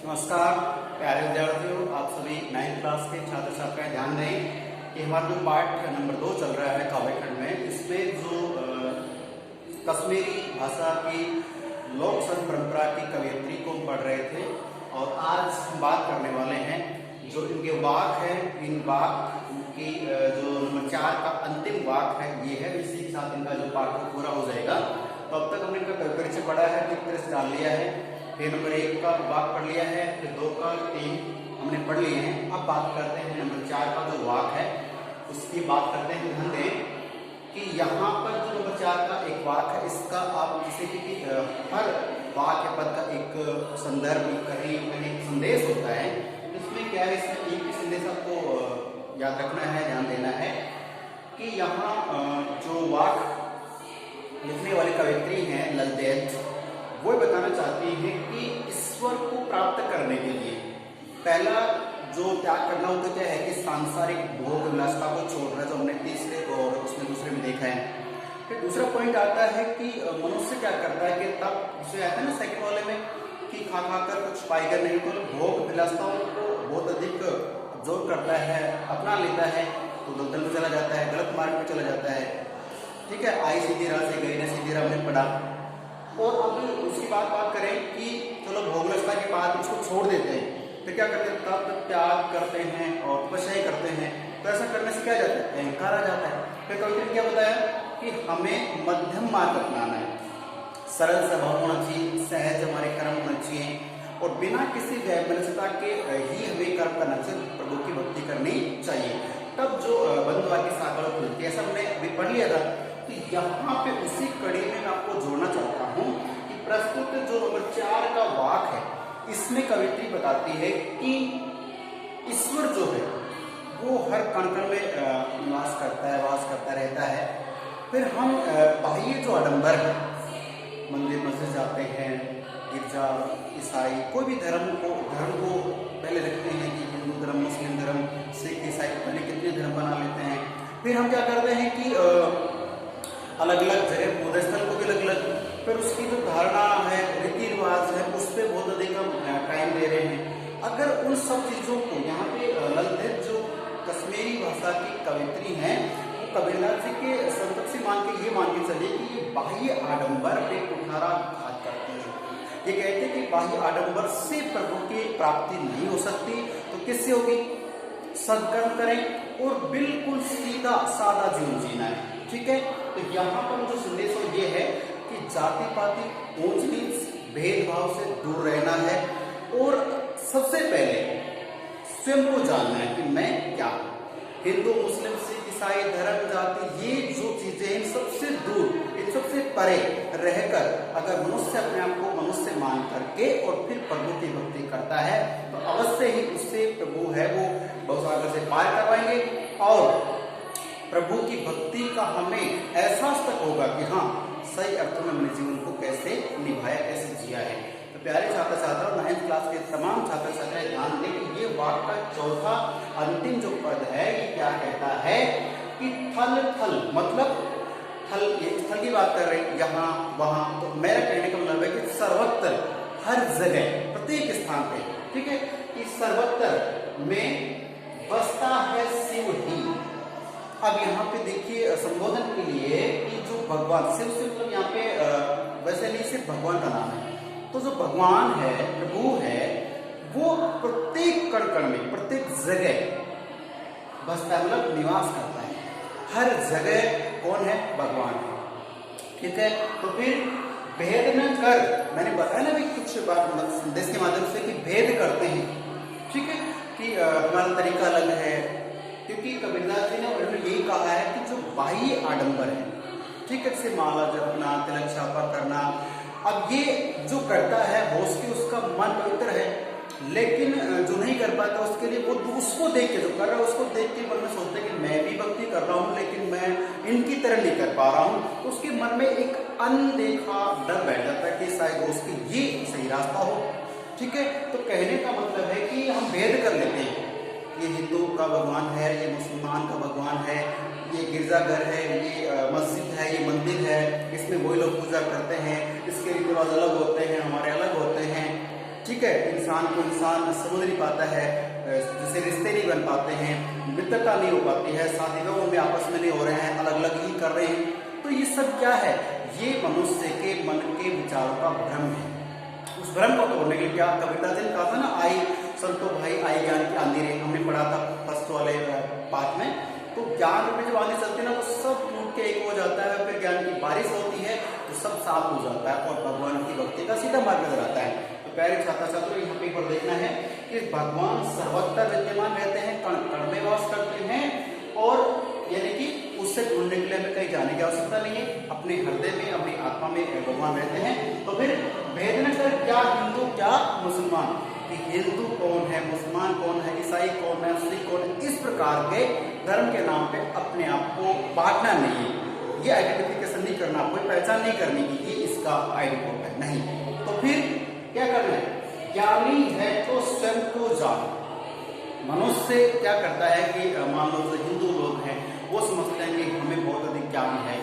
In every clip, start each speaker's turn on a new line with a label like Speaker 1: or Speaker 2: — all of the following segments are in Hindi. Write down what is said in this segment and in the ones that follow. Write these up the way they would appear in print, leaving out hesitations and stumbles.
Speaker 1: नमस्कार प्यारे विद्यार्थियों, आप सभी 9th क्लास के छात्र छात्राएं ध्यान दें कि हमारा जो पाठ नंबर 2 चल रहा है काव्यखंड में, इसमें जो कश्मीरी भाषा की लोक संत परंपरा की कवयित्री को पढ़ रहे थे और आज हम बात करने वाले हैं जो इनके वाक है। इन वाक की जो नंबर 4 का अंतिम वाक है ये है, इसी के साथ इनका जो पाठ पूरा हो जाएगा। तो अब तक हमने इनका परिचय पढ़ा है, ठीक तरह से जान लिया है। फिर नंबर 1 का वाक पढ़ लिया है, फिर 2 का 3 हमने पढ़ लिए हैं। अब बात करते हैं नंबर 4 का जो वाक है उसकी बात करते हैं। ध्यान दें कि यहाँ पर जो नंबर 4 का एक वाक है, इसका आप जैसे कि हर वाक्य पद का एक संदर्भ कहीं कहीं संदेश होता है। इसमें क्या है, इसमें एक ही संदेश आपको याद रखना है, ध्यान देना है कि यहाँ जो वाक लिखने वाली कवयित्री हैं ललदेव, वो बताना चाहती है कि ईश्वर को प्राप्त करने के लिए पहला जो त्याग करना होता क्या है कि सांसारिक भोग विलासता को छोड़ना, जो हमने तीसरे और उसमें दूसरे में देखा है। फिर दूसरा पॉइंट आता है कि मनुष्य क्या करता है कि तब जिसे आता है ना सेकंड वाले में कि खा कर कुछ पाएगा नहीं, तो भोग विलासताओं को बहुत अधिक जोर करता है, अपना लेता है तो दलदल में चला जाता है, गलत मार्ग में चला जाता है। ठीक है, आई सीधी राह से गई ना सीधी राह में पड़ा। और अब उसकी बात करें कि चलो भोगलता के बाद उसको छोड़ देते हैं, फिर क्या करते हैं, तप त्याग करते हैं और तपस्या करते हैं। तो ऐसा करने से क्या जाता है, अहंकार आ जाता है। फिर कवि ने क्या बताया कि हमें मध्यम मार्ग अपनाना है, सरल स्वभाव होना चाहिए, सहज हमारे कर्म होना चाहिए और बिना किसी वैमनस्यता के ही हमें कर्म करना चाहिए, प्रभु की भक्ति करनी चाहिए। तब जो बंधुआ की सागर खुलती है, ऐसा हमने अभी पढ़ लिया था। तो यहाँ पे उसी कड़ी में मैं आपको जोड़ना चाहता हूँ कि प्रस्तुत जो नंबर 4 का वाक है, इसमें कवित्री बताती है कि ईश्वर जो है वो हर कण कण में निवास करता है, वास करता रहता है। फिर हम बाह्य जो आडंबर है, मंदिर मस्जिद जाते हैं, गिरजा, ईसाई कोई भी धर्म को पहले रखते हैं कि हिंदू धर्म, मुस्लिम धर्म, सिख, ईसाई पहले कितने धर्म बना लेते हैं। फिर हम क्या करते हैं कि अलग अलग जगह पूजा स्थल को भी अलग अलग, फिर उसकी जो धारणा है, रीति रिवाज है, उस पर बहुत अधिक हम टाइम दे रहे हैं। अगर उन सब चीजों को यहाँ पे ललदेव जो कश्मीरी भाषा की कवयित्री हैं, वो कबीरदास जी के संतत से ये मान के चले कि ये बाह्य आडंबर पे कुठाराघात करते हैं। ये कहते हैं कि बाह्य आडंबर से प्रभु की प्राप्ति नहीं हो सकती, तो किससे होगी, सत्कर्म करें और बिल्कुल सीधा सादा जीवन जीना है। ठीक है, तो यहाँ पर जो संदेश ये है कि जाति पाति ऊंच नीच भेदभाव से दूर रहना है और सबसे पहले स्वयं को जानना है कि मैं क्या हूं। हिंदू, मुस्लिम, सिख, ईसाई धर्म, जाति, ये जो चीजें इन सबसे दूर, इन सबसे परे रहकर अगर मनुष्य अपने आप को मनुष्य मान करके और फिर प्रभु की भक्ति करता है तो अवश्य ही उससे प्रभु है वो भवसागर से पार करवाएंगे और प्रभु की भक्ति का हमें एहसास तक होगा कि हाँ, सही अर्थों में अपने जीवन को कैसे निभाया, कैसे जिया है। तो प्यारे छात्र छात्रा, 9th क्लास के तमाम छात्र छात्राएं ध्यान दें कि ये वाक का चौथा अंतिम जो पद है ये क्या कहता है कि थल थल मतलब थल, ये स्थल की बात कर रहे हैं यहाँ वहां। तो मेरा कहने का मतलब है कि सर्वत्र, हर जगह, प्रत्येक स्थान पे, ठीक है, कि सर्वत्र में बसता है शिव ही। अब यहाँ पे देखिए संबोधन के लिए कि जो भगवान शिव से मतलब यहाँ पे वैसे नहीं सिर्फ भगवान का नाम है, तो जो भगवान है, प्रभु है, वो प्रत्येक कण कण में, प्रत्येक जगह बसता है, मतलब निवास करता है। हर जगह कौन है, भगवान है। ठीक है, तो फिर भेद न कर, मैंने बताया ना भी कुछ बात संदेश के माध्यम से कि भेद करते हैं। ठीक है, कि हमारा तरीका अलग है, क्योंकि कबीरदास जी ने उन्होंने यही कहा है कि जो बाह्य आडंबर है, ठीक है, जैसे माला जपना, तिलक छापा करना, अब ये जो करता है हो उसकी उसका मन पवित्र है, लेकिन जो नहीं कर पाता उसके लिए वो उसको देख के, जो कर रहा है उसको देख के मन में सोचते हैं कि मैं भी भक्ति कर रहा हूँ लेकिन मैं इनकी तरह नहीं कर पा रहा हूँ, तो उसके मन में एक अनदेखा डर बैठ जाता है कि शायद उसकी ये सही रास्ता हो। ठीक है, तो कहने का मतलब है कि हम भेद कर लेते हैं, ये हिंदू का भगवान है, ये मुसलमान का भगवान है, ये गिरजाघर है, ये मस्जिद है, ये मंदिर है, इसमें वही लोग पूजा करते हैं, इसके रीति रिवाज अलग होते हैं, हमारे अलग होते हैं। ठीक है, है, इंसान को इंसान समझ नहीं पाता है, जैसे रिश्ते नहीं बन पाते हैं, मित्रता नहीं हो पाती है, शादी विवाह में आपस में नहीं हो रहे हैं, अलग अलग ही कर रहे हैं। तो ये सब क्या है? ये मनुष्य के मन के विचारों का भ्रम है। उस भ्रम को तोड़ने के लिए क्या कविता जी ने कहा था ना, आई संतो भाई आई ज्ञान की आंधी रे, हमने पढ़ा था फर्स्ट वाले पार्ट में। तो ज्ञान में जब आंधी चलती है ना तो सब टूट के एक हो जाता है, फिर ज्ञान की बारिश होती है तो सब साफ हो जाता है और भगवान की भक्ति का सीधा मार्ग नजर आता है। तो प्यारे छात्र छात्रों, यहाँ पे पर देखना है कि भगवान सर्वत्र विद्यमान रहते हैं, कण कण में वास करते हैं, और यानी कि उससे ढूंढने के लिए हमें कहीं जाने की आवश्यकता नहीं है, अपने हृदय में अपनी आत्मा में भगवान रहते हैं। तो फिर भेद न कर क्या हिंदू क्या मुसलमान, कि हिंदू कौन है, मुसलमान कौन है, ईसाई कौन है, सिख कौन है, इस प्रकार के धर्म के नाम पे अपने आप को बांटना नहीं है। ये आइडेंटिफिकेशन नहीं करना, कोई पहचान नहीं करनी कि ये इसका आइडेंटिटी है, नहीं। तो फिर क्या करना है? ज्ञानी है तो स्वयं को जान। मनुष्य क्या करता है कि मान लो जो हिंदू लोग हैं वो समझते हैं कि हमें बहुत अधिक ज्ञान है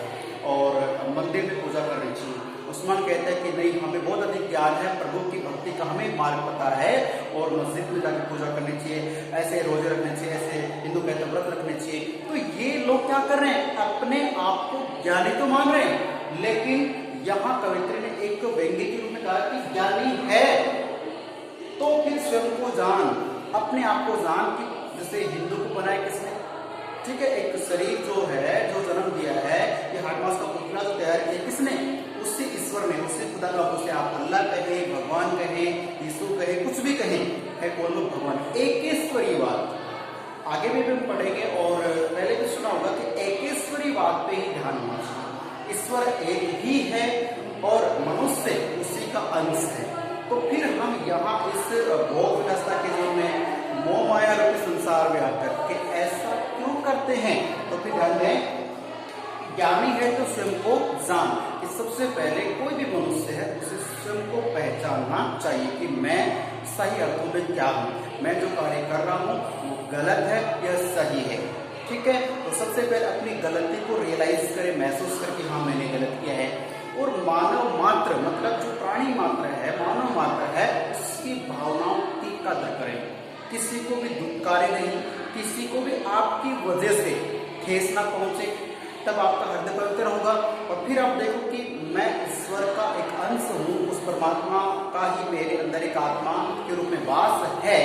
Speaker 1: और मंदिर में पूजा करनी चाहिए। उस्मान कहते हैं कि नहीं, हमें बहुत अधिक ज्ञान है, प्रभु की भक्ति का हमें मार्ग पता है और मस्जिद में जाकर पूजा करनी चाहिए, ऐसे रोजे रखने चाहिए, ऐसे हिंदू कहते व्रत रखने चाहिए। तो ये लोग क्या कर रहे हैं? अपने आप को ज्ञानी तो मान रहे हैं, लेकिन यहाँ कवित्री ने एक व्यंग्य के रूप में कहा कि ज्ञानी है तो फिर स्वयं को जान, अपने आप को जान। कि जैसे हिंदू को बनाया किसने? ठीक है, एक शरीर जो है, जो जन्म दिया है, ये हार्ड मास का पुतला जो तैयार किया किसने? उससे ईश्वर ने, उससे खुदा का, उसे आप अल्लाह कहे, भगवान कहे, यीशु कहे, कुछ भी कहे, है कौन लोग? भगवान। एकेश्वरीवाद आगे भी हम पढ़ेंगे और पहले भी सुना होगा कि एकेश्वरीवाद पे ही ध्यान होना चाहिए। ईश्वर एक ही है और मनुष्य उसी का अंश है। तो फिर हम यहाँ इस भोग विलासता के जो में मोह माया रूपी संसार में आकर के ऐसा क्यों करते हैं? तो फिर ध्यान दें, ज्ञानी है तो स्वयं को जान, कि सबसे पहले कोई भी मनुष्य है उसे स्वयं को पहचानना चाहिए कि मैं सही अर्थों में क्या हूँ, मैं जो कार्य कर रहा हूँ वो गलत है या सही है। ठीक है, तो सबसे पहले अपनी गलती को रियलाइज करें, महसूस करें कि हाँ मैंने गलत किया है। और मानव मात्र, मतलब जो प्राणी मात्र है, मानव मात्र है, उसकी भावनाओं की कदर करें, किसी को भी दुत्कारे नहीं, किसी को भी आपकी वजह से ठेस ना पहुंचे, तब आपका हृदय पवित्र होगा। और फिर आप देखो कि मैं ईश्वर का एक अंश हूँ, उस परमात्मा का ही मेरे अंदर एक आत्मा के रूप में वास है।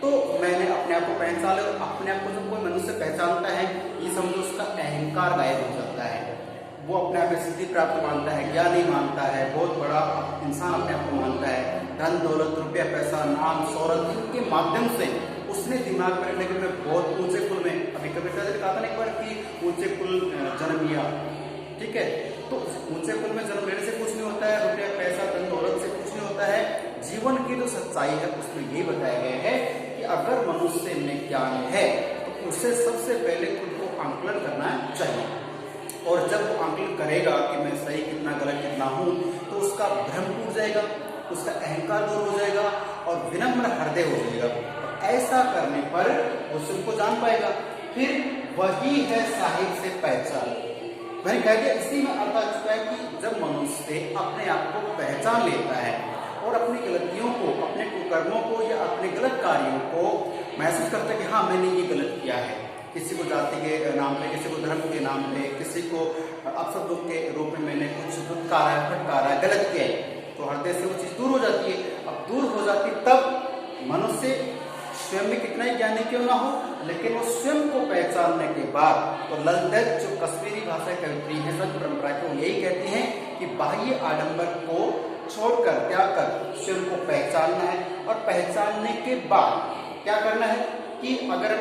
Speaker 1: तो मैंने अपने आप को पहचान लिया। अपने आप को जब कोई मनुष्य पहचानता है, ये समझो उसका अहंकार गायब हो जाता है, वो अपने आप में सिद्धि प्राप्त मानता है, ज्ञानी मानता है, बहुत बड़ा इंसान अपने आप को मानता है। धन दौलत, रुपया पैसा, नाम शोहरत, इनके माध्यम से उसने दिमाग में रखने के लिए बहुत ऊंचे कुल में, अभी कविता जी ने कहा था ना एक बार कि ऊंचे कुल जन्म लिया। ठीक है, तो ऊंचे कुल में जन्म लेने से कुछ नहीं होता है, रुपया पैसा धन दौलत से कुछ नहीं होता है। जीवन की जो सच्चाई है उसमें ये बताया गया है कि अगर मनुष्य में ज्ञान है तो उसे सबसे पहले खुद को आंकलन करना चाहिए। और जब वो आंकलन करेगा कि मैं सही कितना गलत कितना हूँ, तो उसका भ्रम टूट जाएगा, उसका अहंकार दूर हो जाएगा और विनम्र हृदय हो जाएगा। ऐसा करने पर वो स्वयं को जान पाएगा। फिर वही है साहिब से पहचान। मैंने कह दिया, इसी में अर्थ आ चुका है कि जब मनुष्य अपने आप को पहचान लेता है और अपनी गलतियों को, अपने कुकर्मों को या अपने गलत कार्यों को महसूस करता है कि हाँ मैंने ये गलत किया है, किसी को जाति के नाम पे, किसी को धर्म के नाम पे, किसी को अपशब्दों के रूप में मैंने कुछ फटकारा गलत किया है, तो हृदय से वो चीज दूर हो जाती है। अब दूर हो जाती तब मनुष्य स्वयं में कितना ही ज्ञानी क्यों ना हो, लेकिन वो स्वयं को पहचानने के बाद, तो ललदेव जो कश्मीरी भाषा कवित्री है, संत परंपरा को यही कहती हैं कि बाह्य आडंबर को छोड़कर, त्याग कर स्वयं को पहचानना है। और पहचानने के बाद क्या करना है कि अगर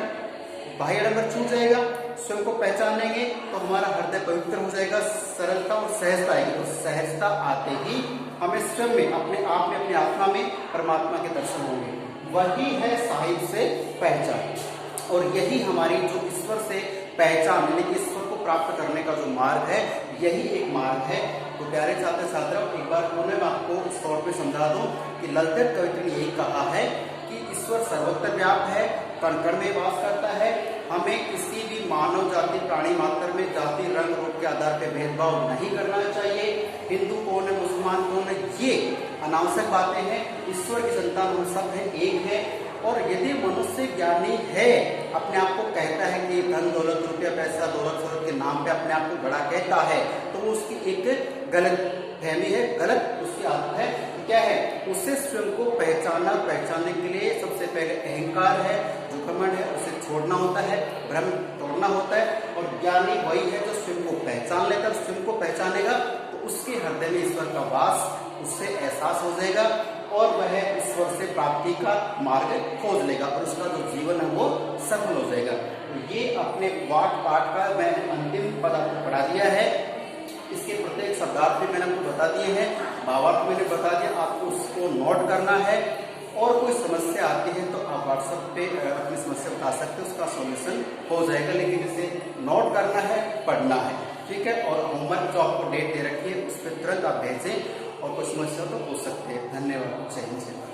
Speaker 1: बाह्य आडंबर छूट जाएगा, स्वयं को पहचान लेंगे तो हमारा हृदय पवित्र हो जाएगा, सरलता और सहजता आएगी। तो सहजता आते ही हमें स्वयं में, अपने आप में, अपनी आत्मा में परमात्मा के दर्शन होंगे। वही है साहिब से पहचान। और यही हमारी जो ईश्वर से पहचान, यानी कि ईश्वर को प्राप्त करने का जो मार्ग है, यही एक मार्ग है। तो प्यारे छात्र छात्राओं, एक बार पुनः मैं आपको शॉर्ट में समझा दूं कि ललदेव कवित्री ने यही कहा है कि ईश्वर सर्वत्र व्याप्त है, कण कण में वास करता है, हमें किसी भी मानव जाति प्राणी मात्र में जाति रंग रूप के आधार पर भेदभाव नहीं करना चाहिए। हिंदू कौन है, मुसलमान कौन है, ये अनावश्यक बातें हैं। ईश्वर की संतान हम सब है, एक है। और यदि मनुष्य ज्ञानी है, अपने आप को कहता है कि धन दौलत रुपया पैसा दौलत शौहरत के नाम पे अपने आप को बड़ा कहता है, तो वो उसकी एक गलत फहमी है, गलत उसकी आदत है। क्या है, उसे स्वयं को पहचानने के लिए सबसे पहले अहंकार है, जो घमंड है, उसे छोड़ना होता है, भ्रम तोड़ना होता है। और ज्ञानी वही है जो स्वयं को पहचान लेता है। स्वयं को पहचानेगा तो उसके हृदय में ईश्वर का वास उससे एहसास हो जाएगा और वह ईश्वर से प्राप्ति का मार्ग खोज लेगा और उसका जो जीवन है वो सफल हो जाएगा। तो ये अपने पाठ का मैंने अंतिम पद आपको पढ़ा दिया है। इसके प्रत्येक शब्दार्थ भी मैंने आपको बता दिए हैं, भावार्थ मैंने बता दिया, आपको उसको नोट करना है। और कोई समस्या आती है तो आप व्हाट्सएप पे अपनी समस्या बता सकते हैं, उसका सॉल्यूशन हो जाएगा। लेकिन इसे नोट करना है, पढ़ना है, ठीक है। और होमवर्क जो आपको डेट दे रखी है उस पर तुरंत आप भेजें और कोई समस्या तो पूछ सकते हैं। धन्यवाद। जय हिंद।